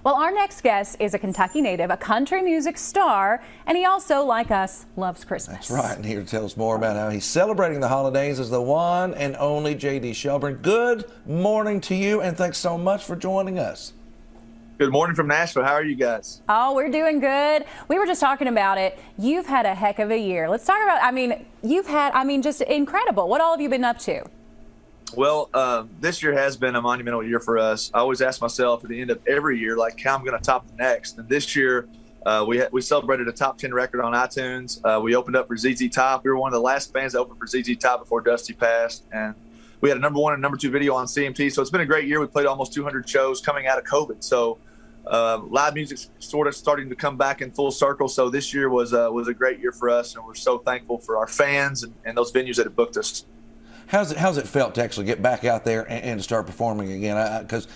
Well, our next guest is a Kentucky native, a country music star, and he also, like us, loves Christmas. That's right, and here to tell us more about how he's celebrating the holidays is the one and only J.D. Shelburne. Good morning to you, and thanks so much for joining us. Good morning from Nashville. How are you guys? Oh, we're doing good. We were just talking about it. You've had a heck of a year. Let's talk about, just incredible. What all have you been up to? Well, this year has been a monumental year for us. I always ask myself at the end of every year, like, how I'm going to top the next. And this year, we celebrated a top 10 record on iTunes. We opened up for ZZ Top. We were one of the last bands to open for ZZ Top before Dusty passed. And we had a #1 and #2 video on CMT. So it's been a great year. We played almost 200 shows coming out of COVID. So live music's sort of starting to come back in full circle. So this year was a great year for us. And we're so thankful for our fans and those venues that have booked us. How's it felt to actually get back out there and start performing again? Because,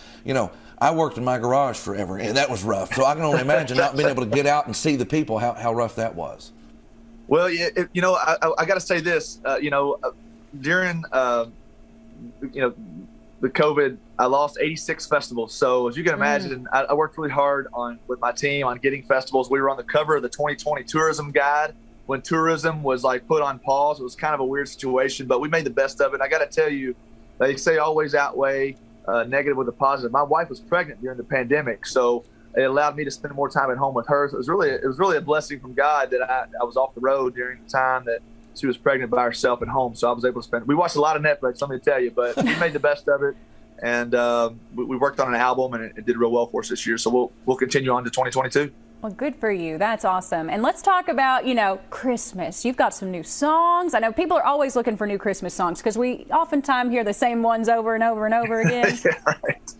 I worked in my garage forever, and that was rough. So I can only imagine not being able to get out and see the people, how rough that was. Well, yeah, I got to say this, during, the COVID, I lost 86 festivals. So as you can imagine, I worked really hard with my team on getting festivals. We were on the cover of the 2020 Tourism Guide. When tourism was like put on pause, it was kind of a weird situation, but we made the best of it. I got to tell you, they say always outweigh negative with a positive. My wife was pregnant during the pandemic, so it allowed me to spend more time at home with her. So it was really a blessing from God that I was off the road during the time that she was pregnant by herself at home. So I was able to spend. We watched a lot of Netflix, let me tell you, but we made the best of it, and we worked on an album, and it did real well for us this year. So we'll continue on to 2022. Well, good for you. That's awesome. And let's talk about, Christmas. You've got some new songs. I know people are always looking for new Christmas songs because we oftentimes hear the same ones over and over and over again. Yeah, right.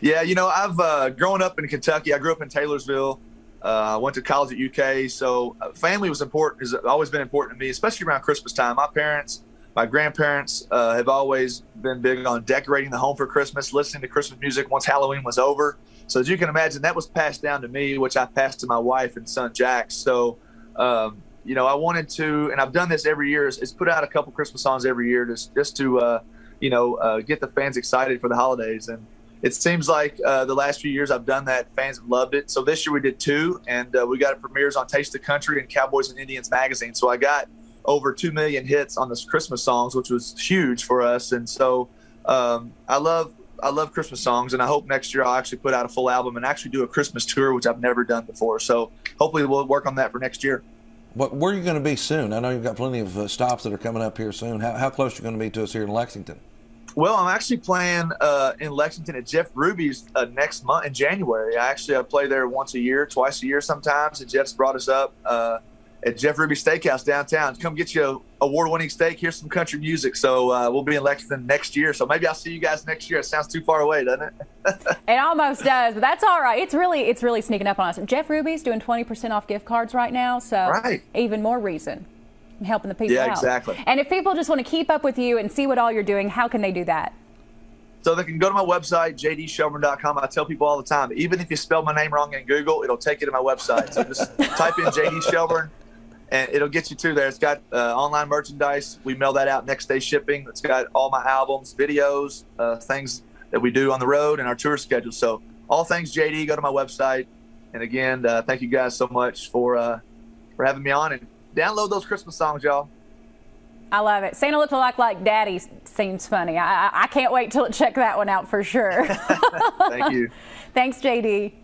Yeah, I've grown up in Kentucky. I grew up in Taylorsville. I went to college at UK. So family was important, has always been important to me, especially around Christmas time. My parents, my grandparents have always been big on decorating the home for Christmas, listening to Christmas music once Halloween was over. So as you can imagine, that was passed down to me, which I passed to my wife and son, Jack. So, I wanted to, and I've done this every year, is put out a couple Christmas songs every year just to get the fans excited for the holidays. And it seems like the last few years I've done that. Fans have loved it. So this year we did 2, and we got premieres on Taste of Country and Cowboys and Indians magazine. So I got over 2 million hits on this Christmas songs, which was huge for us. And so I love Christmas songs, and I hope next year I'll actually put out a full album and actually do a Christmas tour, which I've never done before. So hopefully we'll work on that for next year. Where are you going to be soon? I know you've got plenty of stops that are coming up here soon. How close are you going to be to us here in Lexington? Well, I'm actually playing in Lexington at Jeff Ruby's next month in January. I play there once a year, twice a year sometimes, and Jeff's brought us up at Jeff Ruby's Steakhouse downtown. Come get you an award-winning steak. Here's some country music. So we'll be in Lexington next year. So maybe I'll see you guys next year. It sounds too far away, doesn't it? It almost does, but that's all right. It's really sneaking up on us. Jeff Ruby's doing 20% off gift cards right now, so even more reason. I'm helping the people out. Yeah, exactly. And if people just want to keep up with you and see what all you're doing, how can they do that? So they can go to my website, jdshelburne.com. I tell people all the time, even if you spell my name wrong in Google, it'll take you to my website. So just type in JD Shelburne, and it'll get you to there. It's got online merchandise. We mail that out next day shipping. It's got all my albums, videos, things that we do on the road, and our tour schedule. So all things JD, go to my website. And again, thank you guys so much for having me on. And download those Christmas songs, y'all. I love it. Santa Looked Like Daddy seems funny. I can't wait till check that one out for sure. Thank you. Thanks, JD.